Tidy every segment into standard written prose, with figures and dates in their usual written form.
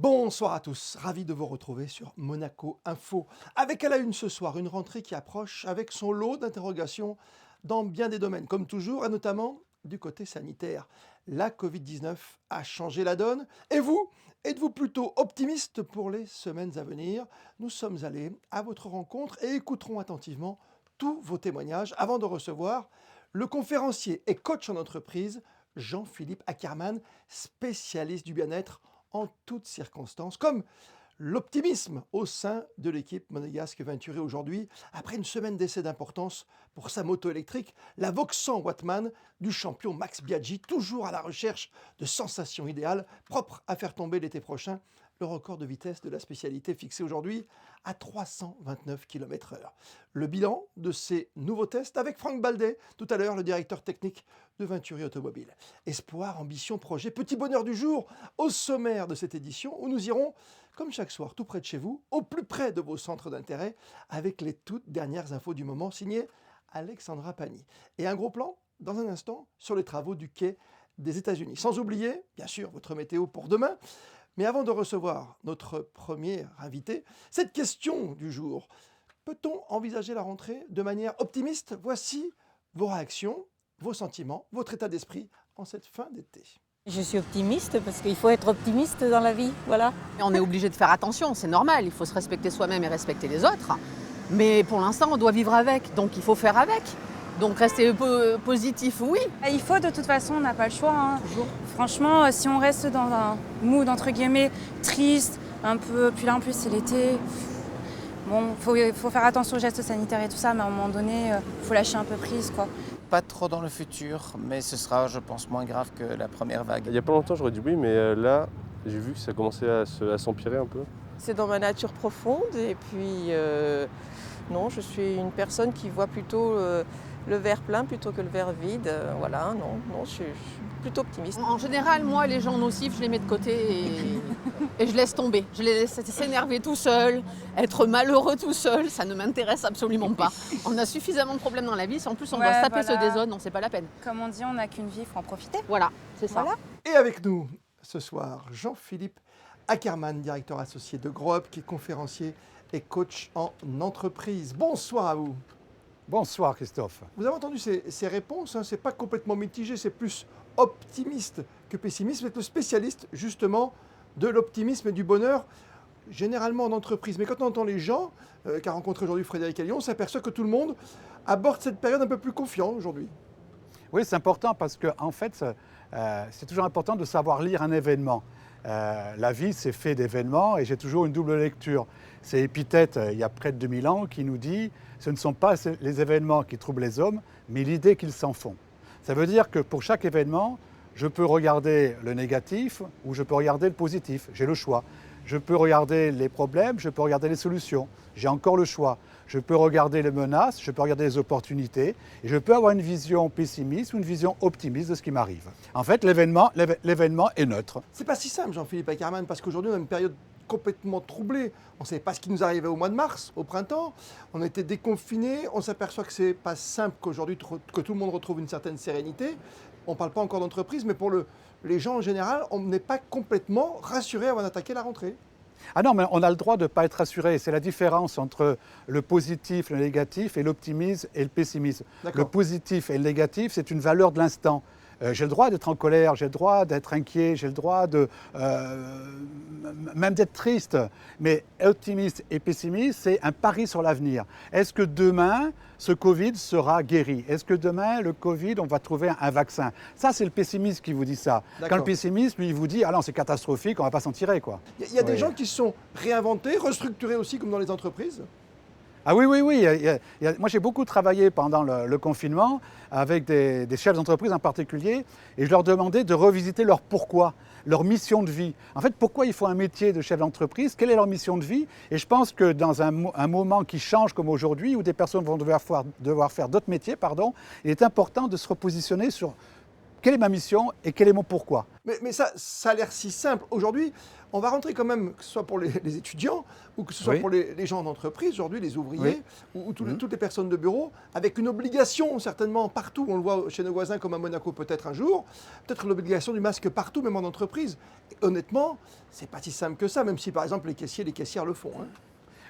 Bonsoir à tous, ravi de vous retrouver sur Monaco Info. Avec à la une ce soir, une rentrée qui approche avec son lot d'interrogations dans bien des domaines, comme toujours, et notamment du côté sanitaire. La Covid-19 a changé la donne. Et vous, êtes-vous plutôt optimiste pour les semaines à venir? Nous sommes allés à votre rencontre et écouterons attentivement tous vos témoignages avant de recevoir le conférencier et coach en entreprise, Jean-Philippe Ackermann, spécialiste du bien-être en toutes circonstances, comme l'optimisme au sein de l'équipe monégasque Venturi aujourd'hui, après une semaine d'essais d'importance pour sa moto électrique, la Vauxhall Wattman du champion Max Biaggi, toujours à la recherche de sensations idéales, propres à faire tomber l'été prochain le record de vitesse de la spécialité fixé aujourd'hui à 329 km/h. Le bilan de ces nouveaux tests avec Franck Baldet, tout à l'heure le directeur technique de Venturi Automobile. Espoir, ambition, projet, petit bonheur du jour au sommaire de cette édition où nous irons, comme chaque soir, tout près de chez vous, au plus près de vos centres d'intérêt, avec les toutes dernières infos du moment signées Alexandra Pagny. Et un gros plan, dans un instant, sur les travaux du quai des États-Unis. Sans oublier, bien sûr, votre météo pour demain. Mais avant de recevoir notre premier invité, cette question du jour. Peut-on envisager la rentrée de manière optimiste? Voici vos réactions, vos sentiments, votre état d'esprit en cette fin d'été. Je suis optimiste parce qu'il faut être optimiste dans la vie, voilà. On est obligé de faire attention, c'est normal, il faut se respecter soi-même et respecter les autres. Mais pour l'instant, on doit vivre avec, donc il faut faire avec. Donc rester positif, oui. Il faut, de toute façon, on n'a pas le choix. Hein. Toujours. Franchement, si on reste dans un mood, entre guillemets, triste, un peu, puis là en plus c'est l'été, bon, faut faire attention aux gestes sanitaires et tout ça, mais à un moment donné, faut lâcher un peu prise, quoi. Pas trop dans le futur, mais ce sera, je pense, moins grave que la première vague. Il n'y a pas longtemps, j'aurais dit oui, mais là, j'ai vu que ça commençait à s'empirer un peu. C'est dans ma nature profonde et puis non, je suis une personne qui voit plutôt le verre plein plutôt que le verre vide. Voilà, non, je suis plutôt optimiste. En général, moi, les gens nocifs, je les mets de côté et je laisse tomber. Je les laisse s'énerver tout seul, être malheureux tout seul, ça ne m'intéresse absolument pas. On a suffisamment de problèmes dans la vie, si en plus on doit se taper voilà. ce désordre, non, c'est pas la peine. Comme on dit, on n'a qu'une vie, il faut en profiter. Voilà, c'est ça. Voilà. Et avec nous ce soir, Jean-Philippe Ackermann, directeur associé de Grow Up, qui est conférencier et coach en entreprise. Bonsoir à vous. Bonsoir Christophe. Vous avez entendu ces réponses, hein, c'est pas complètement mitigé, c'est plus optimiste que pessimiste. Vous êtes le spécialiste justement de l'optimisme et du bonheur, généralement en entreprise. Mais quand on entend les gens, qu'a rencontré aujourd'hui Frédéric Allion, on s'aperçoit que tout le monde aborde cette période un peu plus confiant aujourd'hui. Oui, c'est important parce que en fait, c'est toujours important de savoir lire un événement. La vie, c'est fait d'événements et j'ai toujours une double lecture. C'est Épithète, il y a près de 2000 ans, qui nous dit « Ce ne sont pas les événements qui troublent les hommes, mais l'idée qu'ils s'en font ». Ça veut dire que pour chaque événement, je peux regarder le négatif ou je peux regarder le positif. J'ai le choix. Je peux regarder les problèmes, je peux regarder les solutions. J'ai encore le choix. Je peux regarder les menaces, je peux regarder les opportunités et je peux avoir une vision pessimiste ou une vision optimiste de ce qui m'arrive. En fait, l'événement est neutre. C'est pas si simple, Jean-Philippe Ackermann, parce qu'aujourd'hui, on a une période complètement troublée. On ne savait pas ce qui nous arrivait au mois de mars, au printemps. On était déconfinés. On s'aperçoit que c'est pas simple qu'aujourd'hui, que tout le monde retrouve une certaine sérénité. On ne parle pas encore d'entreprise, mais pour les gens en général, on n'est pas complètement rassuré avant d'attaquer la rentrée. Ah non, mais on a le droit de ne pas être rassuré. C'est la différence entre le positif, le négatif et l'optimisme et le pessimisme. D'accord. Le positif et le négatif, c'est une valeur de l'instant. J'ai le droit d'être en colère, j'ai le droit d'être inquiet, j'ai le droit même d'être triste. Mais optimiste et pessimiste, c'est un pari sur l'avenir. Est-ce que demain, ce Covid sera guéri? Est-ce que demain, le Covid, on va trouver un vaccin? Ça, c'est le pessimiste qui vous dit ça. D'accord. Quand le pessimiste, lui, il vous dit « Ah non, c'est catastrophique, on ne va pas s'en tirer, quoi ». Il y a des gens qui se sont réinventés, restructurés aussi, comme dans les entreprises. Ah oui. Moi, j'ai beaucoup travaillé pendant le confinement avec des chefs d'entreprise en particulier et je leur demandais de revisiter leur pourquoi, leur mission de vie. En fait, pourquoi il faut un métier de chef d'entreprise? Quelle est leur mission de vie? Et je pense que dans un moment qui change comme aujourd'hui, où des personnes vont devoir faire d'autres métiers, il est important de se repositionner sur quelle est ma mission et quel est mon pourquoi. Mais ça a l'air si simple. Aujourd'hui, on va rentrer quand même, que ce soit pour les étudiants ou que ce soit Oui. pour les gens d'entreprise, aujourd'hui, les ouvriers ou Mhm. toutes les personnes de bureau, avec une obligation certainement partout. On le voit chez nos voisins comme à Monaco peut-être un jour, peut-être l'obligation du masque partout, même en entreprise. Et honnêtement, c'est pas si simple que ça, même si par exemple les caissiers et les caissières le font. Hein.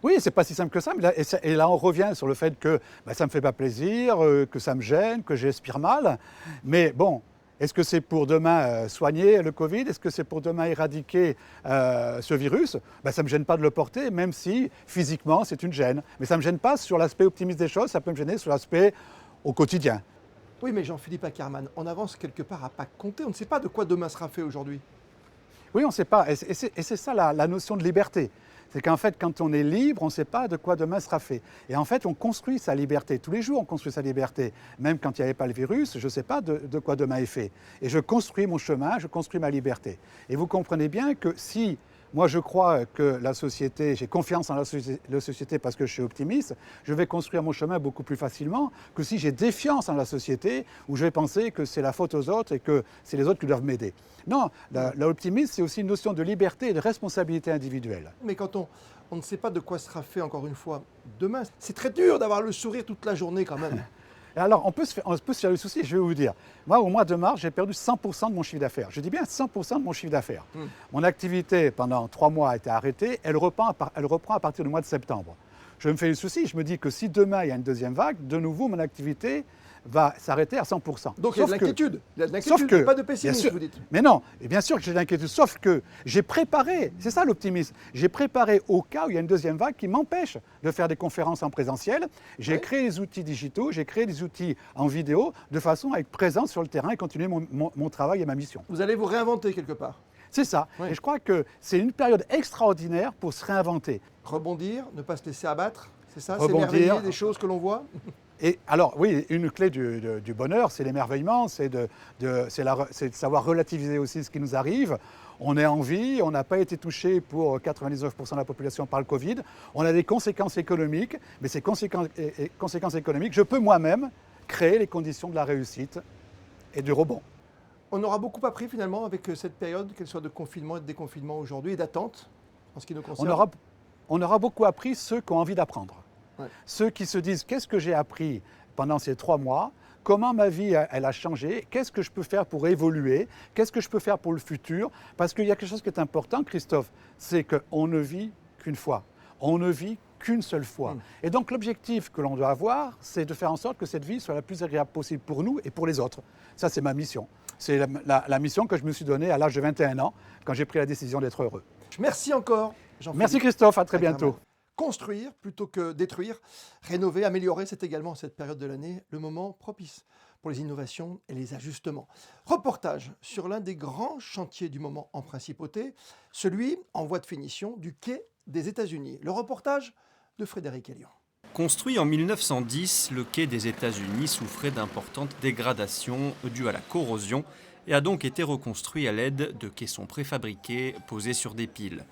Oui, c'est pas si simple que ça, mais là on revient sur le fait que ça me fait pas plaisir, que ça me gêne, que j'aspire mal. Mais bon, est-ce que c'est pour demain soigner le Covid? Est-ce que c'est pour demain éradiquer ce virus? Ça ne me gêne pas de le porter, même si physiquement c'est une gêne. Mais ça ne me gêne pas sur l'aspect optimiste des choses, ça peut me gêner sur l'aspect au quotidien. Oui, mais Jean-Philippe Ackermann, on avance quelque part à pas compter. On ne sait pas de quoi demain sera fait aujourd'hui. Oui, on ne sait pas. Et c'est ça la notion de liberté. C'est qu'en fait, quand on est libre, on ne sait pas de quoi demain sera fait. Et en fait, on construit sa liberté. Tous les jours, on construit sa liberté. Même quand il n'y avait pas le virus, je ne sais pas de quoi demain est fait. Et je construis mon chemin, je construis ma liberté. Et vous comprenez bien que si moi je crois que la société, j'ai confiance en la société parce que je suis optimiste, je vais construire mon chemin beaucoup plus facilement que si j'ai défiance en la société, où je vais penser que c'est la faute aux autres et que c'est les autres qui doivent m'aider. Non, l'optimisme, c'est aussi une notion de liberté et de responsabilité individuelle. Mais quand on ne sait pas de quoi sera fait, encore une fois, demain, c'est très dur d'avoir le sourire toute la journée quand même. Et alors, on peut se faire le souci, je vais vous dire. Moi, au mois de mars, j'ai perdu 100% de mon chiffre d'affaires. Je dis bien 100% de mon chiffre d'affaires. Mon activité, pendant 3 mois, a été arrêtée. Elle reprend à partir du mois de septembre. Je me fais le souci, je me dis que si demain, il y a une deuxième vague, de nouveau, mon activité va s'arrêter à 100%. Donc il y a de l'inquiétude. Il y a de l'inquiétude, pas de pessimisme, vous dites. Mais non, et bien sûr que j'ai de l'inquiétude, sauf que j'ai préparé, c'est ça l'optimisme, j'ai préparé au cas où il y a une deuxième vague qui m'empêche de faire des conférences en présentiel. J'ai créé des outils digitaux, j'ai créé des outils en vidéo, de façon à être présent sur le terrain et continuer mon travail et ma mission. Vous allez vous réinventer quelque part. C'est ça, et je crois que c'est une période extraordinaire pour se réinventer. Rebondir, ne pas se laisser abattre, c'est ça? Rebondir. S'émerveiller des choses que l'on voit? Et alors, oui, une clé du bonheur, c'est l'émerveillement, c'est de savoir relativiser aussi ce qui nous arrive. On est en vie, on n'a pas été touché pour 99% de la population par le Covid. On a des conséquences économiques, mais ces conséquences économiques, je peux moi-même créer les conditions de la réussite et du rebond. On aura beaucoup appris finalement avec cette période, qu'elle soit de confinement et de déconfinement aujourd'hui, et d'attente en ce qui nous concerne. On aura beaucoup appris ceux qui ont envie d'apprendre. Ouais. Ceux qui se disent qu'est-ce que j'ai appris pendant ces 3 mois, comment ma vie elle a changé, qu'est-ce que je peux faire pour évoluer, qu'est-ce que je peux faire pour le futur. Parce qu'il y a quelque chose qui est important, Christophe, c'est qu'on ne vit qu'une fois. On ne vit qu'une seule fois. Et donc l'objectif que l'on doit avoir, c'est de faire en sorte que cette vie soit la plus agréable possible pour nous et pour les autres. Ça, c'est ma mission. C'est la mission que je me suis donnée à l'âge de 21 ans, quand j'ai pris la décision d'être heureux. Merci encore, Jean-Philippe. Merci Christophe, à très bientôt. Construire plutôt que détruire, rénover, améliorer, c'est également cette période de l'année le moment propice pour les innovations et les ajustements. Reportage sur l'un des grands chantiers du moment en principauté, celui en voie de finition du quai des États-Unis. Le reportage de Frédéric Elion. Construit en 1910, le quai des États-Unis souffrait d'importantes dégradations dues à la corrosion et a donc été reconstruit à l'aide de caissons préfabriqués posés sur des piles.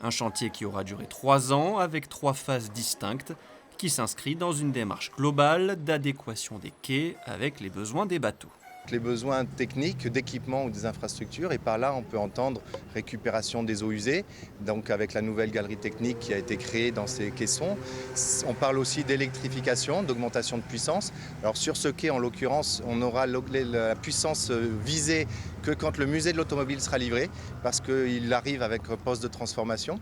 Un chantier qui aura duré 3 ans avec 3 phases distinctes qui s'inscrit dans une démarche globale d'adéquation des quais avec les besoins des bateaux. Les besoins techniques, d'équipement ou des infrastructures, et par là on peut entendre récupération des eaux usées, donc avec la nouvelle galerie technique qui a été créée dans ces caissons. On parle aussi d'électrification, d'augmentation de puissance. Alors sur ce quai en l'occurrence, on aura la puissance visée que quand le musée de l'automobile sera livré, parce qu'il arrive avec un poste de transformation.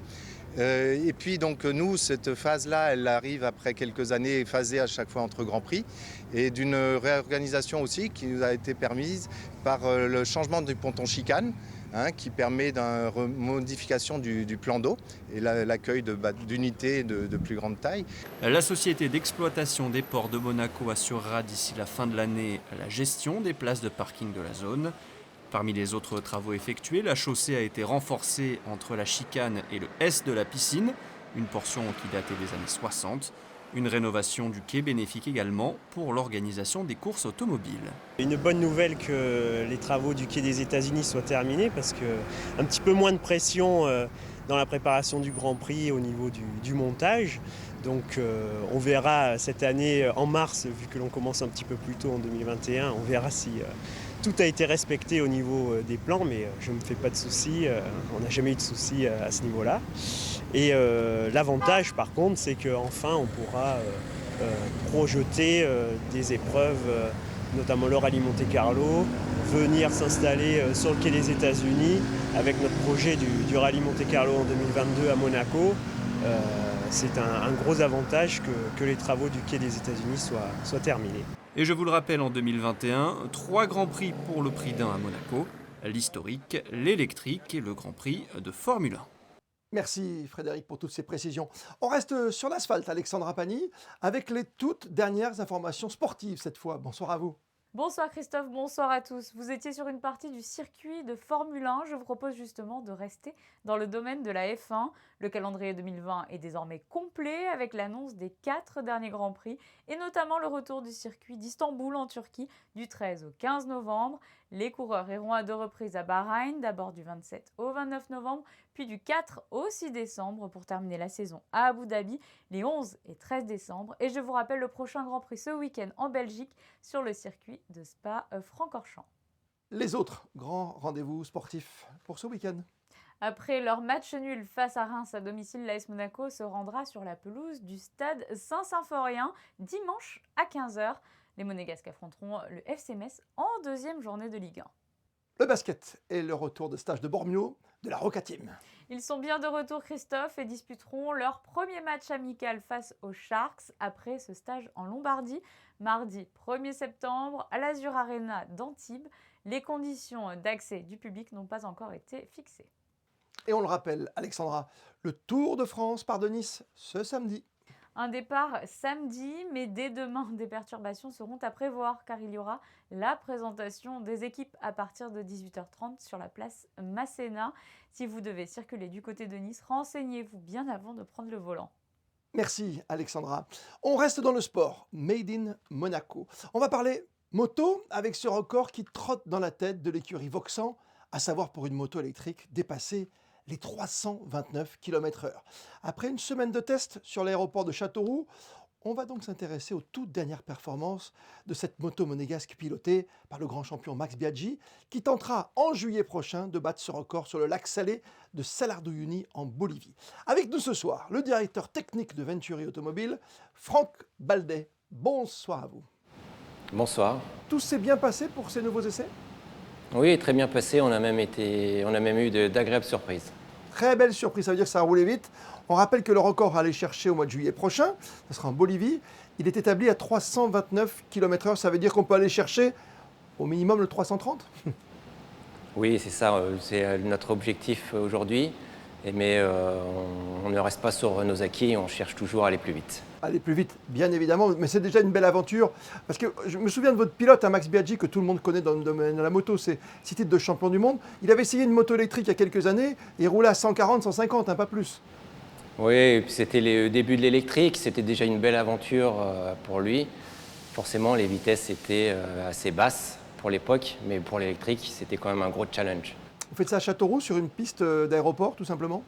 Et puis donc nous, cette phase-là, elle arrive après quelques années phasée à chaque fois entre Grands Prix et d'une réorganisation aussi qui nous a été permise par le changement du ponton chicane, qui permet une modification du plan d'eau et l'accueil d'unités de plus grande taille. La société d'exploitation des ports de Monaco assurera d'ici la fin de l'année la gestion des places de parking de la zone. Parmi les autres travaux effectués, la chaussée a été renforcée entre la chicane et le S de la piscine, une portion qui datait des années 60. Une rénovation du quai bénéfique également pour l'organisation des courses automobiles. Une bonne nouvelle que les travaux du quai des États-Unis soient terminés parce qu'un petit peu moins de pression dans la préparation du Grand Prix au niveau du montage. Donc on verra cette année en mars, vu que l'on commence un petit peu plus tôt en 2021, on verra si tout a été respecté au niveau des plans, mais je ne me fais pas de soucis, on n'a jamais eu de soucis à ce niveau-là. Et l'avantage par contre, c'est qu'enfin on pourra projeter des épreuves, notamment le rallye Monte-Carlo, venir s'installer sur le quai des États-Unis avec notre projet du rallye Monte-Carlo en 2022 à Monaco. C'est un gros avantage que les travaux du quai des États-Unis soient terminés. Et je vous le rappelle, en 2021, 3 grands prix pour le prix d'un à Monaco, l'historique, l'électrique et le Grand Prix de Formule 1. Merci Frédéric pour toutes ces précisions. On reste sur l'asphalte, Alexandra Pani, avec les toutes dernières informations sportives cette fois. Bonsoir à vous. Bonsoir Christophe, bonsoir à tous. Vous étiez sur une partie du circuit de Formule 1. Je vous propose justement de rester dans le domaine de la F1. Le calendrier 2020 est désormais complet avec l'annonce des 4 derniers Grands Prix et notamment le retour du circuit d'Istanbul en Turquie du 13 au 15 novembre. Les coureurs iront à 2 reprises à Bahreïn, d'abord du 27 au 29 novembre, puis du 4 au 6 décembre pour terminer la saison à Abu Dhabi les 11 et 13 décembre. Et je vous rappelle le prochain Grand Prix ce week-end en Belgique sur le circuit de Spa-Francorchamps. Les autres grands rendez-vous sportifs pour ce week-end. Après leur match nul face à Reims à domicile, l'AS Monaco se rendra sur la pelouse du stade Saint-Symphorien dimanche à 15h. Les Monégasques affronteront le FC Metz en deuxième journée de Ligue 1. Le basket et le retour de stage de Bormio de la Roca Team. Ils sont bien de retour Christophe et disputeront leur premier match amical face aux Sharks après ce stage en Lombardie. Mardi 1er septembre à l'Azur Arena d'Antibes. Les conditions d'accès du public n'ont pas encore été fixées. Et on le rappelle, Alexandra, le Tour de France part de Nice ce samedi. Un départ samedi, mais dès demain, des perturbations seront à prévoir car il y aura la présentation des équipes à partir de 18h30 sur la place Masséna. Si vous devez circuler du côté de Nice, renseignez-vous bien avant de prendre le volant. Merci Alexandra. On reste dans le sport, Made in Monaco. On va parler moto avec ce record qui trotte dans la tête de l'écurie Vauxhall, à savoir pour une moto électrique dépasser les 329 km/h. Après une semaine de tests sur l'aéroport de Châteauroux, on va donc s'intéresser aux toutes dernières performances de cette moto monégasque pilotée par le grand champion Max Biaggi, qui tentera en juillet prochain de battre ce record sur le lac Salé de Salar de Uyuni en Bolivie. Avec nous ce soir, le directeur technique de Venturi Automobile, Franck Baldet. Bonsoir à vous. Bonsoir. Tout s'est bien passé pour ces nouveaux essais ? Oui, très bien passé. On a même eu d'agréables surprises. Très belle surprise, ça veut dire que ça a roulé vite. On rappelle que le record à aller chercher au mois de juillet prochain, ce sera en Bolivie. Il est établi à 329 km/h, ça veut dire qu'on peut aller chercher au minimum le 330 ? Oui, c'est ça, c'est notre objectif aujourd'hui. Mais on ne reste pas sur nos acquis, on cherche toujours à aller plus vite. Aller plus vite, bien évidemment, mais c'est déjà une belle aventure. Parce que je me souviens de votre pilote, Max Biaggi, que tout le monde connaît dans le domaine de la moto, c'est 6 titres de champion du monde. Il avait essayé une moto électrique il y a quelques années, et il roulait à 140, 150, pas plus. Oui, c'était le début de l'électrique, c'était déjà une belle aventure pour lui. Forcément, les vitesses étaient assez basses pour l'époque, mais pour l'électrique, c'était quand même un gros challenge. Vous faites ça à Châteauroux, sur une piste d'aéroport, tout simplement ?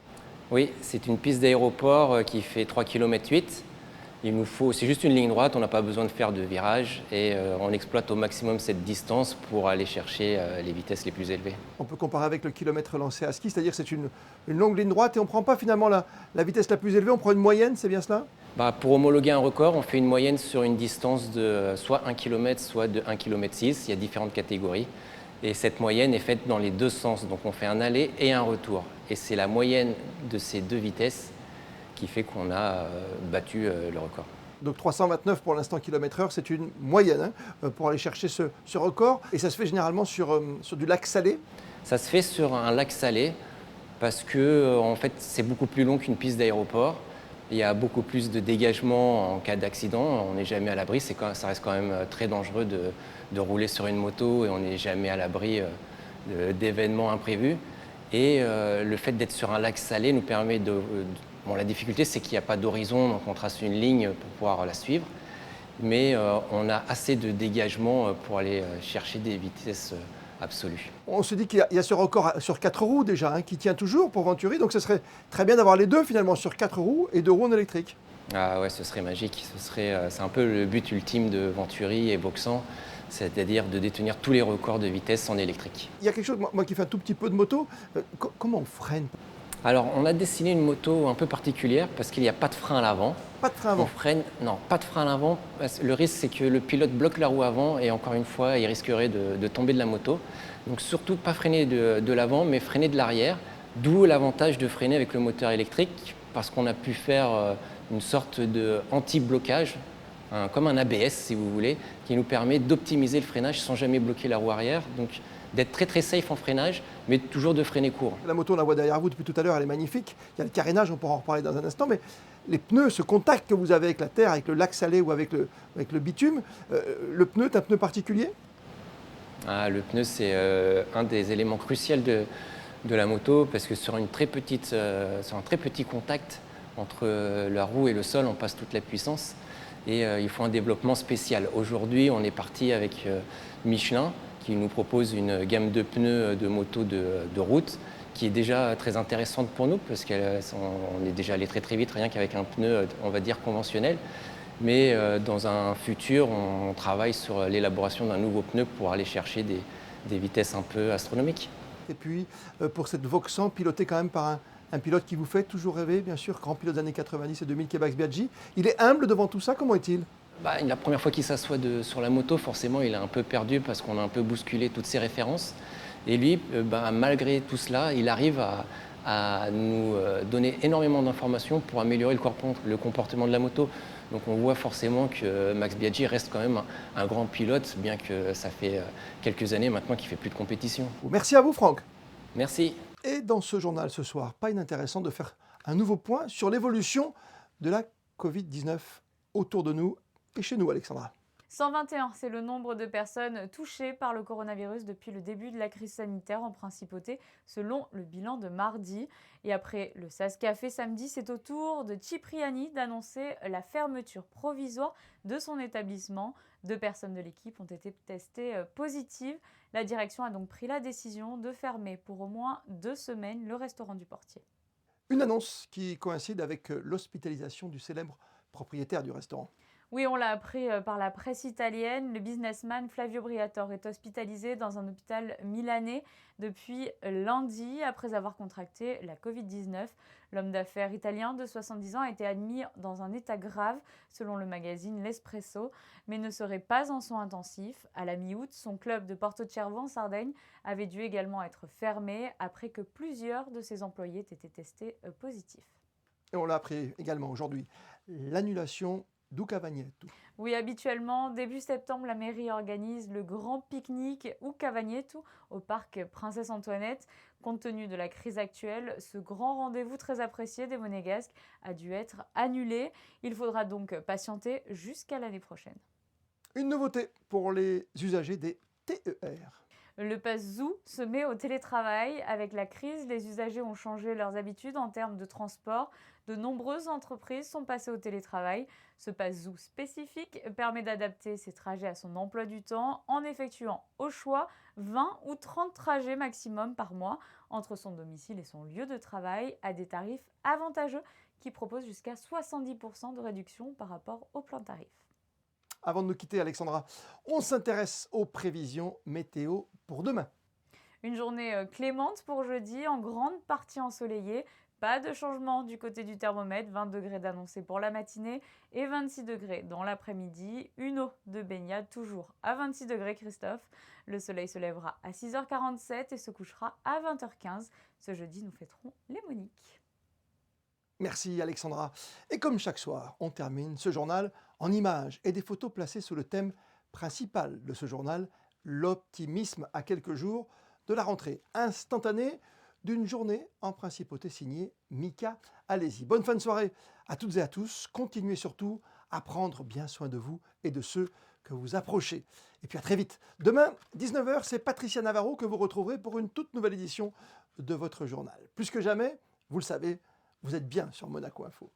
Oui, c'est une piste d'aéroport qui fait 3,8 km. C'est juste une ligne droite, on n'a pas besoin de faire de virage et on exploite au maximum cette distance pour aller chercher les vitesses les plus élevées. On peut comparer avec le kilomètre lancé à ski, c'est-à-dire que c'est une longue ligne droite et on ne prend pas finalement la vitesse la plus élevée, on prend une moyenne, c'est bien cela ? Pour homologuer un record, on fait une moyenne sur une distance de soit 1 km, soit de 1,6 km. Il y a différentes catégories. Et cette moyenne est faite dans les deux sens, donc on fait un aller et un retour. Et c'est la moyenne de ces deux vitesses qui fait qu'on a battu le record. Donc 329 pour l'instant km/h, c'est une moyenne pour aller chercher ce record. Et ça se fait généralement sur du lac Salé ? Ça se fait sur un lac salé parce que en fait, c'est beaucoup plus long qu'une piste d'aéroport. Il y a beaucoup plus de dégagement en cas d'accident. On n'est jamais à l'abri. Ça reste quand même très dangereux de rouler sur une moto et on n'est jamais à l'abri d'événements imprévus. Et le fait d'être sur un lac salé nous permet la difficulté, c'est qu'il n'y a pas d'horizon, donc on trace une ligne pour pouvoir la suivre. Mais on a assez de dégagement pour aller chercher des vitesses absolues. On se dit qu'il y a ce record sur 4 roues déjà, qui tient toujours pour Venturi. Donc ce serait très bien d'avoir les deux finalement, sur 4 roues et 2 roues en électrique. Ah ouais, ce serait magique. C'est un peu le but ultime de Venturi et Vauxhall, c'est-à-dire de détenir tous les records de vitesse en électrique. Il y a quelque chose, moi qui fais un tout petit peu de moto, comment on freine? Alors, on a dessiné une moto un peu particulière parce qu'il n'y a pas de frein à l'avant. Pas de frein avant? Non, pas de frein à l'avant. Le risque, c'est que le pilote bloque la roue avant et encore une fois, il risquerait de tomber de la moto. Donc, surtout, pas freiner de l'avant, mais freiner de l'arrière. D'où l'avantage de freiner avec le moteur électrique parce qu'on a pu faire une sorte de anti-blocage, comme un ABS si vous voulez, qui nous permet d'optimiser le freinage sans jamais bloquer la roue arrière. Donc, d'être très très safe en freinage, mais toujours de freiner court. La moto, on la voit derrière vous depuis tout à l'heure, elle est magnifique. Il y a le carénage, on pourra en reparler dans un instant, mais les pneus, ce contact que vous avez avec la terre, avec le lac salé ou avec le bitume, le pneu est un pneu particulier? Le pneu, c'est un des éléments cruciaux de la moto, parce que sur un très petit contact entre la roue et le sol, on passe toute la puissance, et il faut un développement spécial. Aujourd'hui, on est parti avec Michelin, qui nous propose une gamme de pneus de moto de route qui est déjà très intéressante pour nous parce qu'on est déjà allé très très vite rien qu'avec un pneu, on va dire, conventionnel. Mais dans un futur, on travaille sur l'élaboration d'un nouveau pneu pour aller chercher des vitesses un peu astronomiques. Et puis, pour cette Vauxhall, pilotée quand même par un pilote qui vous fait toujours rêver, bien sûr, grand pilote des années 90 et 2000, Kebax Biaggi. Il est humble devant tout ça, comment est-il? La première fois qu'il s'assoit sur la moto, forcément, il est un peu perdu parce qu'on a un peu bousculé toutes ses références. Et lui, malgré tout cela, il arrive à nous donner énormément d'informations pour améliorer le comportement de la moto. Donc on voit forcément que Max Biaggi reste quand même un grand pilote, bien que ça fait quelques années maintenant qu'il ne fait plus de compétition. Merci à vous, Franck. Merci. Et dans ce journal ce soir, pas inintéressant de faire un nouveau point sur l'évolution de la Covid-19 autour de nous et chez nous, Alexandra. 121, c'est le nombre de personnes touchées par le coronavirus depuis le début de la crise sanitaire en principauté, selon le bilan de mardi. Et après le SAS Café samedi, c'est au tour de Cipriani d'annoncer la fermeture provisoire de son établissement. 2 personnes de l'équipe ont été testées positives. La direction a donc pris la décision de fermer pour au moins 2 semaines le restaurant du Portier. Une annonce qui coïncide avec l'hospitalisation du célèbre propriétaire du restaurant. Oui, on l'a appris par la presse italienne. Le businessman Flavio Briatore est hospitalisé dans un hôpital milanais depuis lundi après avoir contracté la Covid-19. L'homme d'affaires italien de 70 ans a été admis dans un état grave, selon le magazine L'Espresso, mais ne serait pas en soins intensifs. À la mi-août, son club de Porto Cervo en Sardaigne avait dû également être fermé après que plusieurs de ses employés aient été testés positifs. Et on l'a appris également aujourd'hui, l'annulation du Cavagnetto. Oui, habituellement, début septembre, la mairie organise le grand pique-nique ou Cavagnetto au parc Princesse Antoinette. Compte tenu de la crise actuelle, ce grand rendez-vous très apprécié des Monégasques a dû être annulé. Il faudra donc patienter jusqu'à l'année prochaine. Une nouveauté pour les usagers des TER. Le pass Zou se met au télétravail. Avec la crise, les usagers ont changé leurs habitudes en termes de transport. De nombreuses entreprises sont passées au télétravail. Ce pass Zou spécifique permet d'adapter ses trajets à son emploi du temps en effectuant au choix 20 ou 30 trajets maximum par mois entre son domicile et son lieu de travail à des tarifs avantageux qui proposent jusqu'à 70% de réduction par rapport au plan tarif. Avant de nous quitter, Alexandra, on s'intéresse aux prévisions météo pour demain. Une journée clémente pour jeudi, en grande partie ensoleillée. Pas de changement du côté du thermomètre, 20 degrés d'annoncé pour la matinée et 26 degrés dans l'après-midi. Une eau de baignade toujours à 26 degrés, Christophe. Le soleil se lèvera à 6h47 et se couchera à 20h15. Ce jeudi, nous fêterons les Moniques. Merci Alexandra. Et comme chaque soir, on termine ce journal en images et des photos placées sous le thème principal de ce journal, l'optimisme à quelques jours de la rentrée instantanée d'une journée en principauté signée Mika. Allez-y, bonne fin de soirée à toutes et à tous. Continuez surtout à prendre bien soin de vous et de ceux que vous approchez. Et puis à très vite. Demain, 19h, c'est Patricia Navarro que vous retrouverez pour une toute nouvelle édition de votre journal. Plus que jamais, vous le savez, vous êtes bien sur Monaco Info.